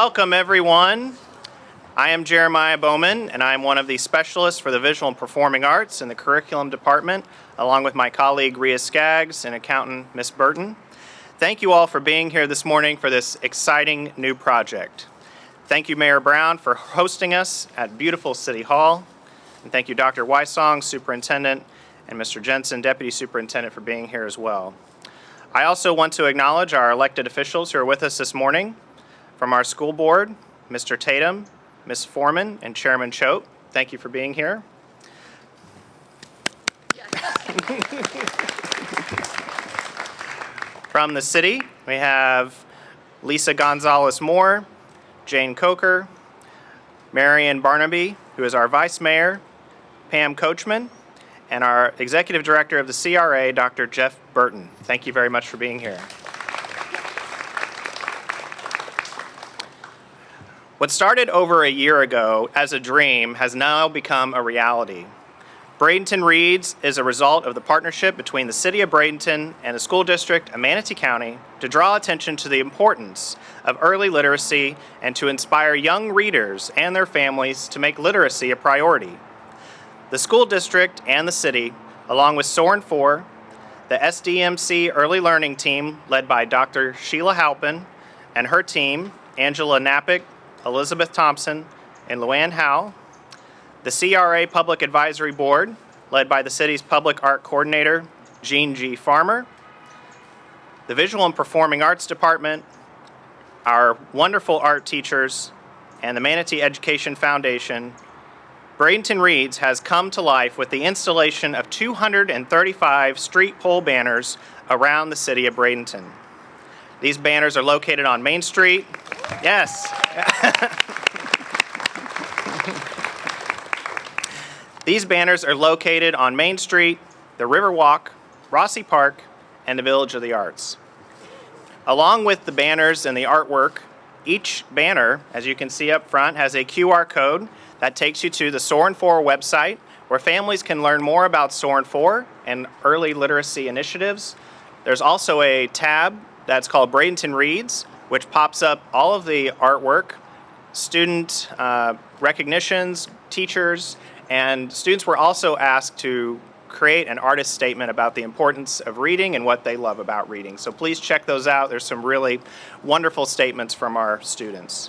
Welcome, everyone. I am Jeremiah Bowman, and I am one of the specialists for the Visual and Performing Arts in the Curriculum Department, along with my colleague Rhea Skaggs and accountant Miss Burton. Thank you all for being here this morning for this exciting new project. Thank you, Mayor Brown, for hosting us at beautiful City Hall. And thank you, Dr. Wysong, Superintendent, and Mr. Jensen, Deputy Superintendent, for being here as well. I also want to acknowledge our elected officials who are with us this morning. From our school board, Mr. Tatum, Ms. Foreman, and Chairman Choate, thank you for being here. From the city, we have Lisa Gonzalez-Moore, Jane Coker, Marion Barnaby, who is our vice mayor, Pam Coachman, and our executive director of the CRA, Dr. Jeff Burton. Thank you very much for being here. What started over a year ago as a dream has now become a reality. Bradenton Reads is a result of the partnership between the City of Bradenton and the School District of Manatee County to draw attention to the importance of early literacy and to inspire young readers and their families to make literacy a priority. The school district and the city, along with Soar and 4, the SDMC Early Learning Team led by Dr. Sheila Halpin and her team, Angela Napick, Elizabeth Thompson, and Luann Howe, the CRA Public Advisory Board, led by the city's Public Art Coordinator, Jean G. Farmer, the Visual and Performing Arts Department, our wonderful art teachers, and the Manatee Education Foundation, Bradenton Reads has come to life with the installation of 235 street pole banners around the city of Bradenton. These banners are located on Main Street. Yes. These banners are located on Main Street, the Riverwalk, Rossi Park, and the Village of the Arts. Along with the banners and the artwork, each banner, as you can see up front, has a QR code that takes you to the Soar and 4 website, where families can learn more about Soar and 4 and early literacy initiatives. There's also a tab that's called Bradenton Reads, which pops up all of the artwork, student recognitions, teachers, and students were also asked to create an artist statement about the importance of reading and what they love about reading. So please check those out. There's some really wonderful statements from our students.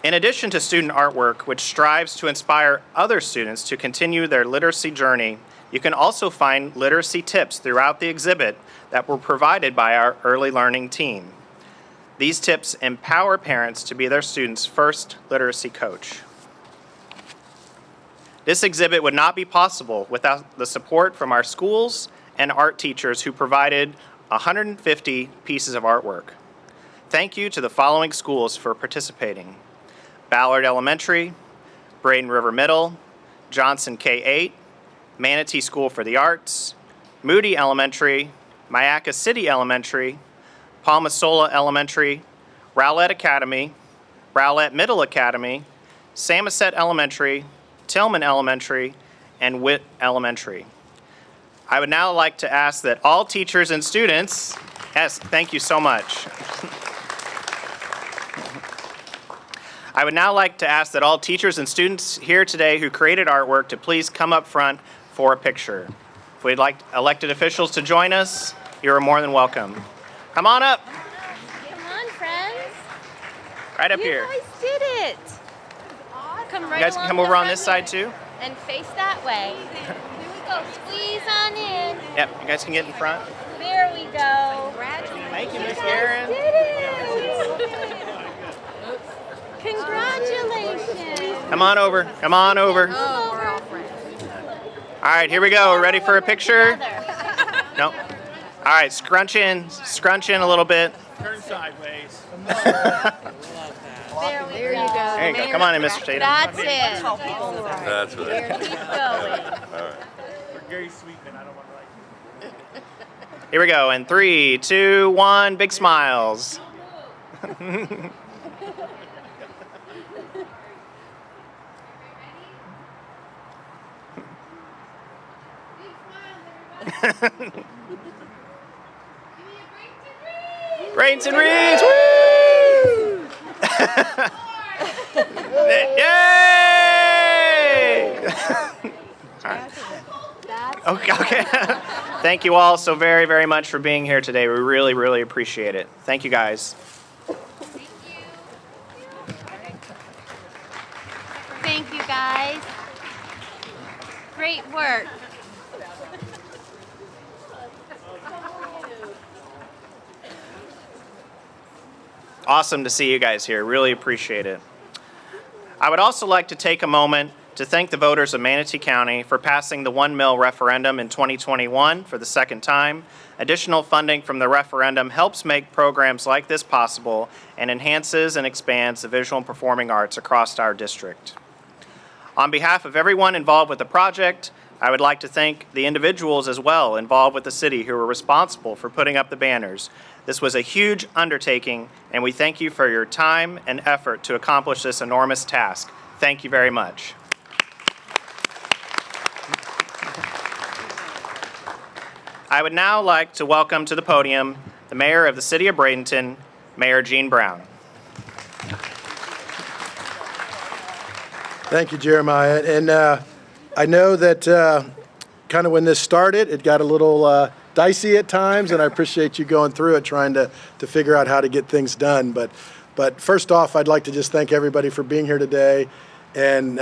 In addition to student artwork, which strives to inspire other students to continue their literacy journey, you can also find literacy tips throughout the exhibit that were provided by our early learning team. These tips empower parents to be their students' first literacy coach. This exhibit would not be possible without the support from our schools and art teachers who provided 150 pieces of artwork. Thank you to the following schools for participating: Ballard Elementary, Braden River Middle, Johnson K-8, Manatee School for the Arts, Moody Elementary, Myakka City Elementary, Palmasola Elementary, Rowlett Academy, Rowlett Middle Academy, Samoset Elementary, Tillman Elementary, and Witt Elementary. I would now like to ask that all teachers and students, yes, thank you so much. I would now like to ask that all teachers and students here today who created artwork to please come up front for a picture. If we'd like elected officials to join us, you're more than welcome. Come on up. Come on, friends. Right up here. You guys did it. Come right You guys can come over on this side too. And face that way. Here we go. Squeeze on in. Yep, you guys can get in front. There we go. Thank you, Miss Karen. Did it. Congratulations. Come on over. Come on over. Oh, we're all friends. All right, here we go. We're ready for a picture? Together. No. All right, scrunch in a little bit. Turn sideways. There you go. There you go. Come on in, Mr. Tatum. That's it. That's what it is. Keep going. We're Gary Sweetman. I don't want to like. Here we go. In 3, 2, 1, big smiles. Bradenton Reads! Woo! Thank you all so very, very much for being here today. We really, really appreciate it. Thank you, guys. Thank you, guys. Great work. Awesome to see you guys here. Really appreciate it. I would also like to take a moment to thank the voters of Manatee County for passing the 1 mil referendum in 2021 for the second time. Additional funding from the referendum helps make programs like this possible and enhances and expands the visual and performing arts across our district. On behalf of everyone involved with the project, I would like to thank the individuals as well involved with the city who were responsible for putting up the banners. This was a huge undertaking, and we thank you for your time and effort to accomplish this enormous task. Thank you very much. I would now like to welcome to the podium the Mayor of the City of Bradenton, Mayor Gene Brown. Thank you, Jeremiah. And I know that kind of when this started, it got a little dicey at times, and I appreciate you going through it, trying to figure out how to get things done. But first off, I'd like to just thank everybody for being here today. And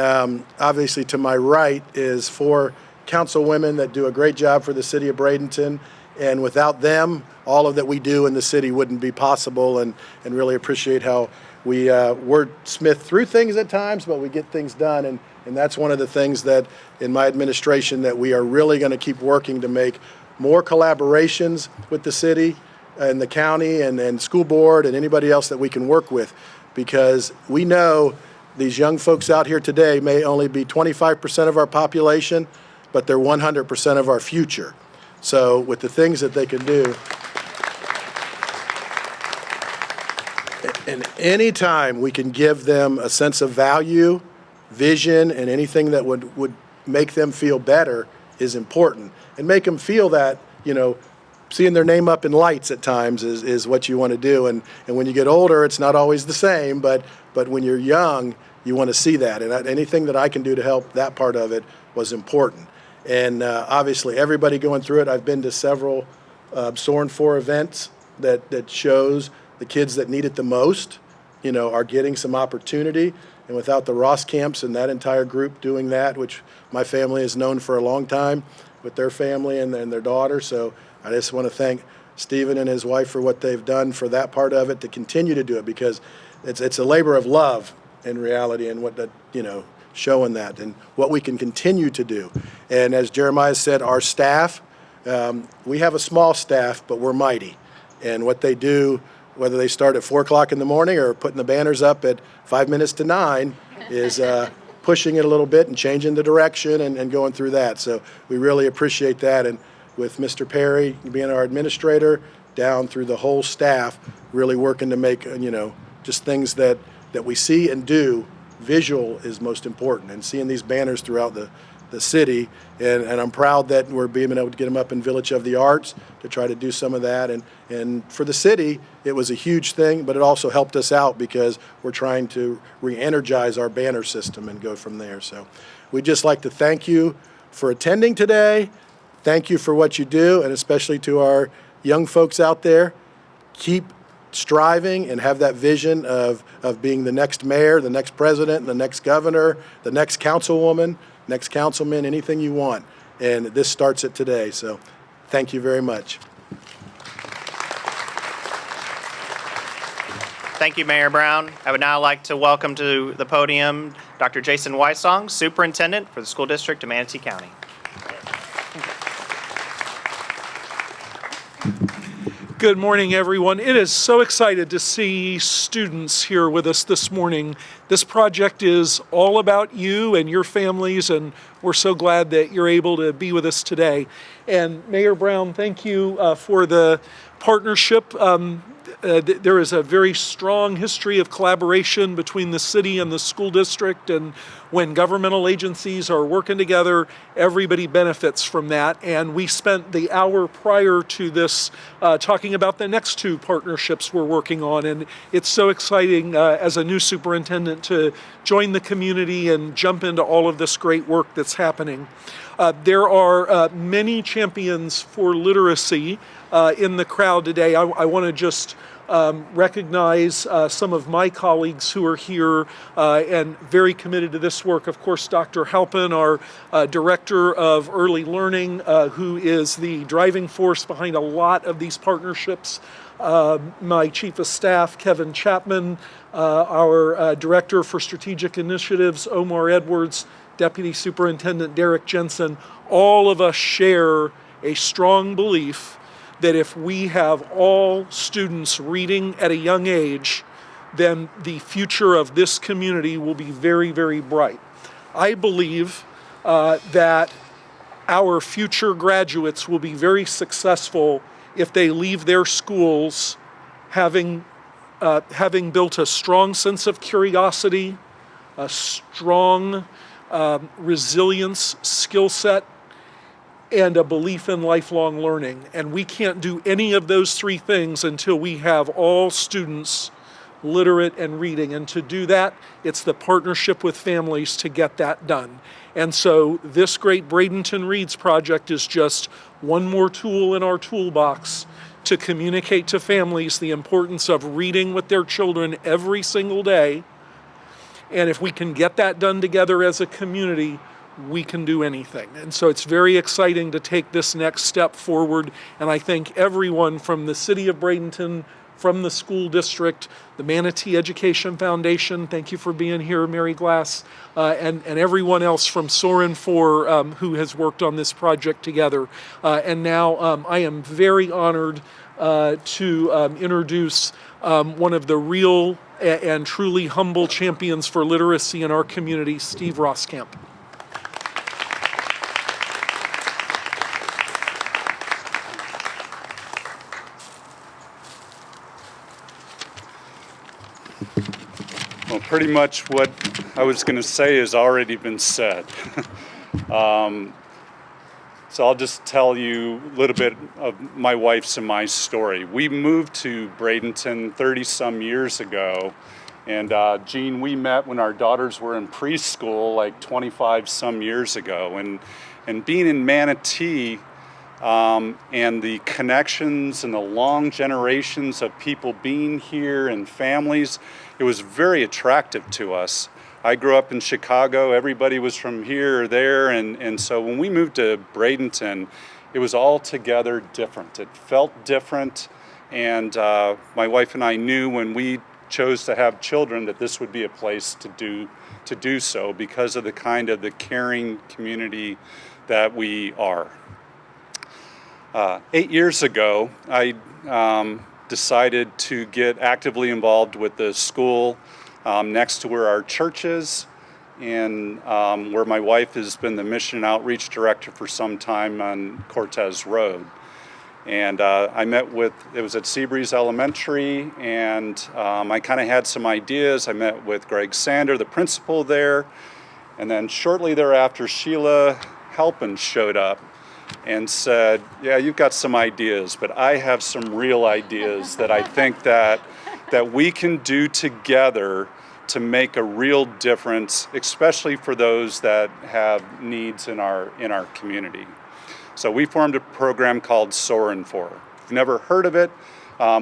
obviously to my right is 4 councilwomen that do a great job for the city of Bradenton. And without them, all of that we do in the city wouldn't be possible, and really appreciate how we wordsmith through things at times, but we get things done. And that's one of the things that in my administration that we are really going to keep working to make more collaborations with the city and the county and school board and anybody else that we can work with, because we know these young folks out here today may only be 25% of our population, but they're 100% of our future. So with the things that they can do, and anytime we can give them a sense of value, vision, and anything that would make them feel better is important. And make them feel that, you know, seeing their name up in lights at times is what you want to do. And when you get older, it's not always the same, but when you're young, you want to see that. And anything that I can do to help that part of it was important. And obviously, everybody going through it, I've been to several Soar 4 events that shows the kids that need it the most, you know, are getting some opportunity. And without the Ross camps and that entire group doing that, which my family has known for a long time with their family and their daughter. So I just want to thank Stephen and his wife for what they've done for that part of it, to continue to do it, because it's a labor of love in reality, and what that, you know, showing that and what we can continue to do. And as Jeremiah said, our staff, we have a small staff, but we're mighty. And what they do, whether they start at 4 o'clock in the morning or putting the banners up at 5 minutes to 9, is pushing it a little bit and changing the direction and going through that. So we really appreciate that. And with Mr. Perry being our administrator, down through the whole staff, really working to make, you know, just things that we see and do. Visual is most important, and seeing these banners throughout the city, and I'm proud that we're being able to get them up in Village of the Arts to try to do some of that. And for the city, it was a huge thing, but it also helped us out because we're trying to re-energize our banner system and go from there. So we'd just like to thank you for attending today. Thank you for what you do, and especially to our young folks out there. Keep striving and have that vision of being the next mayor, the next president, the next governor, the next councilwoman, next councilman, anything you want. And this starts it today. So thank you very much. Thank you, Mayor Brown. I would now like to welcome to the podium Dr. Jason Wysong, Superintendent for the School District of Manatee County. Good morning, everyone. It is so excited to see students here with us this morning. This project is all about you and your families, and we're so glad that you're able to be with us today. And Mayor Brown, thank you for the partnership. There is a very strong history of collaboration between the city and the school district, and when governmental agencies are working together, everybody benefits from that. And we spent the hour prior to this talking about the next two partnerships we're working on, and it's so exciting as a new superintendent to join the community and jump into all of this great work that's happening. There are many champions for literacy in the crowd today. I want to just recognize some of my colleagues who are here and very committed to this work. Of course, Dr. Halpin, our Director of Early Learning, who is the driving force behind a lot of these partnerships. My Chief of Staff, Kevin Chapman, our Director for Strategic Initiatives, Omar Edwards, Deputy Superintendent Derek Jensen. All of us share a strong belief that if we have all students reading at a young age, then the future of this community will be very, very bright. I believe that our future graduates will be very successful if they leave their schools having built a strong sense of curiosity, a strong resilience skill set, and a belief in lifelong learning. And we can't do any of those three things until we have all students literate and reading. And to do that, it's the partnership with families to get that done. And so this great Bradenton Reads project is just one more tool in our toolbox to communicate to families the importance of reading with their children every single day. And if we can get that done together as a community, we can do anything. And so it's very exciting to take this next step forward. And I thank everyone from the city of Bradenton, from the school district, the Manatee Education Foundation, thank you for being here, Mary Glass, and everyone else from Soar and 4 who has worked on this project together. And now I am very honored to introduce one of the real and truly humble champions for literacy in our community, Steve Roskamp. Well, pretty much what I was going to say has already been said. So I'll just tell you a little bit of my wife's and my story. We moved to Bradenton 30-some years ago. And Jean, we met when our daughters were in preschool, like 25-some years ago. And being in Manatee, and the connections and the long generations of people being here and families, it was very attractive to us. I grew up in Chicago, everybody was from here or there, and so when we moved to Bradenton, it was altogether different. It felt different, and my wife and I knew when we chose to have children that this would be a place to do so because of the kind of the caring community that we are. 8 years ago, I decided to get actively involved with the school next to where our church is, and where my wife has been the mission and outreach director for some time on Cortez Road. And I met with, it was at Seabreeze Elementary, and I kind of had some ideas. I met with Greg Sander, the principal there, and then shortly thereafter, Sheila Halpin showed up and said, yeah, you've got some ideas, but I have some real ideas that I think that we can do together to make a real difference, especially for those that have needs in our community. So we formed a program called Soar and 4. If you've never heard of it,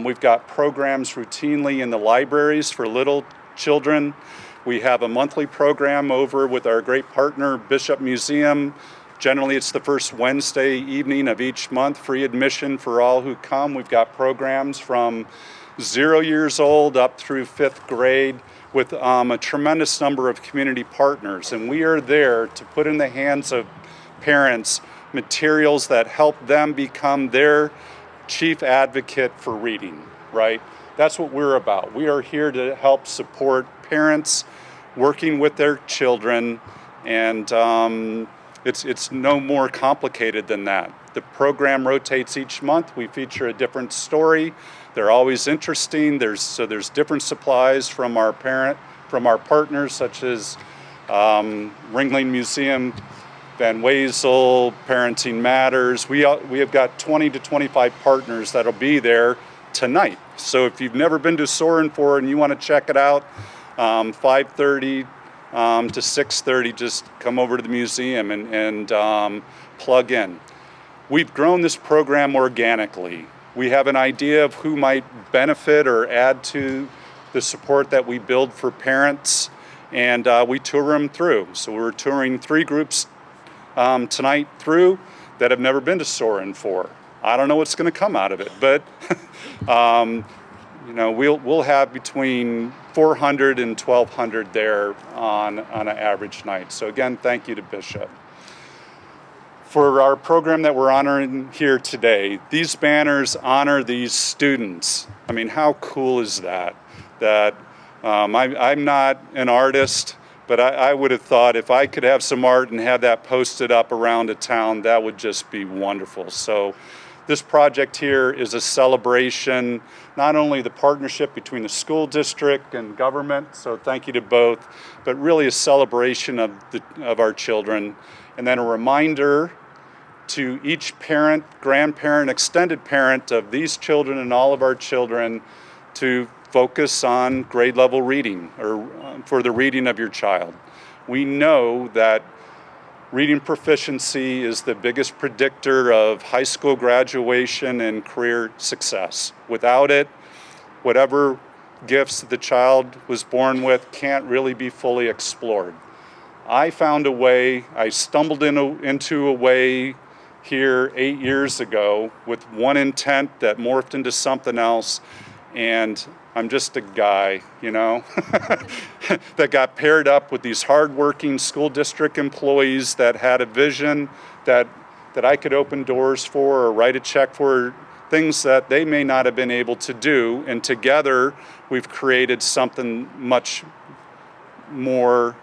we've got programs routinely in the libraries for little children. We have a monthly program over with our great partner, Bishop Museum. Generally, it's the first Wednesday evening of each month, free admission for all who come. We've got programs from 0 years old up through 5th grade with a tremendous number of community partners. And we are there to put in the hands of parents materials that help them become their chief advocate for reading, right? That's what we're about. We are here to help support parents working with their children, and it's no more complicated than that. The program rotates each month. We feature a different story. They're always interesting. There's different supplies from our partners, such as Ringling Museum, Van Wezel, Parenting Matters. We have got 20 to 25 partners that'll be there tonight. So if you've never been to Soar and and you want to check it out, 5:30 to 6:30, just come over to the museum and plug in. We've grown this program organically. We have an idea of who might benefit or add to the support that we build for parents, and we tour them through. So we're touring 3 groups tonight through that have never been to Soar and I don't know what's going to come out of it, but we'll have between 400 and 1,200 there on an average night. So again, thank you to Bishop. For our program that we're honoring here today, these banners honor these students. I mean, how cool is that? I'm not an artist, but I would have thought if I could have some art and have that posted up around a town, that would just be wonderful. So this project here is a celebration, not only the partnership between the school district and government, so thank you to both, but really a celebration of our children, and then a reminder to each parent, grandparent, extended parent of these children and all of our children to focus on grade level reading or for the reading of your child. We know that reading proficiency is the biggest predictor of high school graduation and career success. Without it, whatever gifts the child was born with can't really be fully explored. I found a way, I stumbled into a way here 8 years ago with one intent that morphed into something else, and I'm just a guy, that got paired up with these hardworking school district employees that had a vision that I could open doors for or write a check for, things that they may not have been able to do, and together we've created something much more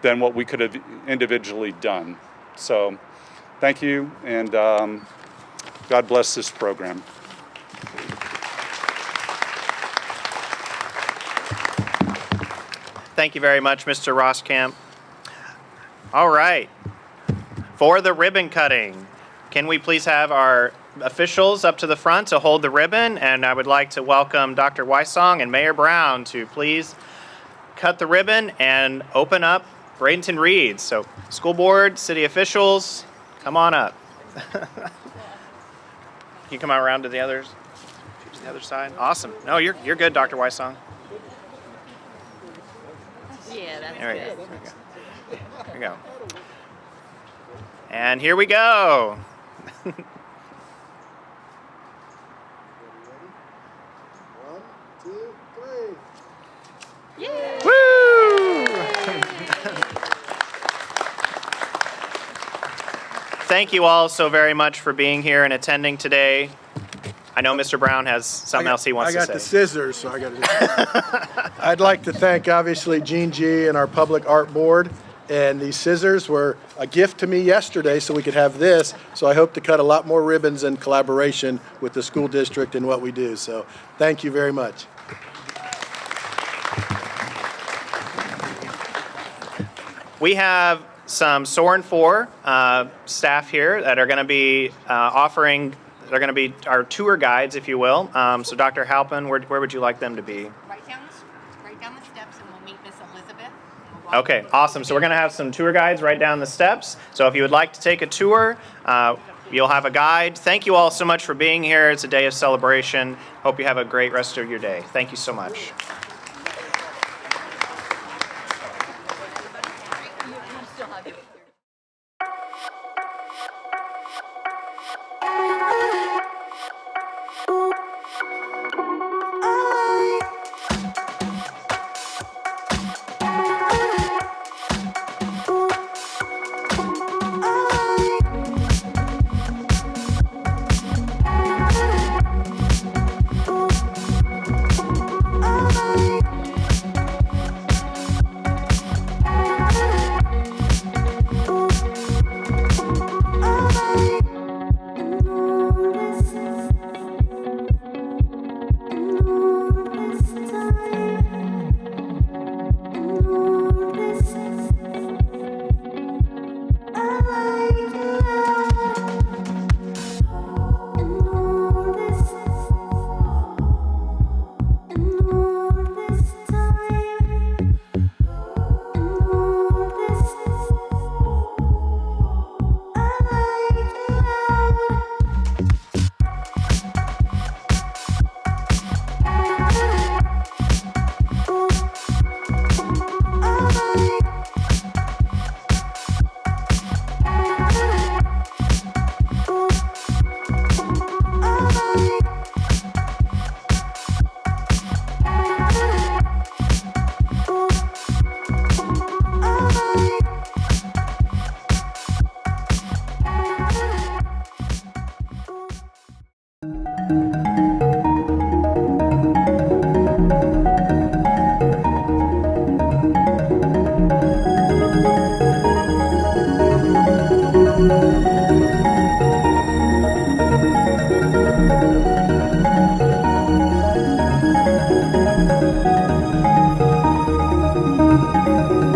than what we could have individually done. So thank you, and God bless this program. Thank you very much, Mr. Roskamp. All right. For the ribbon cutting, can we please have our officials up to the front to hold the ribbon? And I would like to welcome Dr. Wysong and Mayor Brown to please cut the ribbon and open up Bradenton Reads. So school board, city officials, come on up. Can you come around to the other side? Awesome. No, you're good, Dr. Wysong. Yeah, that's There we good. go. There we go. And here we go. One, two, three. Yay! Woo! Thank you all so very much for being here and attending today. I know Mr. Brown has something else he wants to say. I got the scissors, so I got to. I'd like to thank, obviously, Gene G. and our Public Art Board. And these scissors were a gift to me yesterday so we could have this. So I hope to cut a lot more ribbons in collaboration with the school district and what we do. So thank you very much. We have some Soar and 4 staff here that are going to be they're going to be our tour guides, if you will. So Dr. Halpin, where would you like them to be? Right down the steps, and we'll meet Miss Elizabeth. We'll walk Okay, awesome. So we're going to have some tour guides right down the steps. So if you would like to take a tour, you'll have a guide. Thank you all so much for being here. It's a day of celebration. Hope you have a great rest of your day. Thank you so much. Oh, you.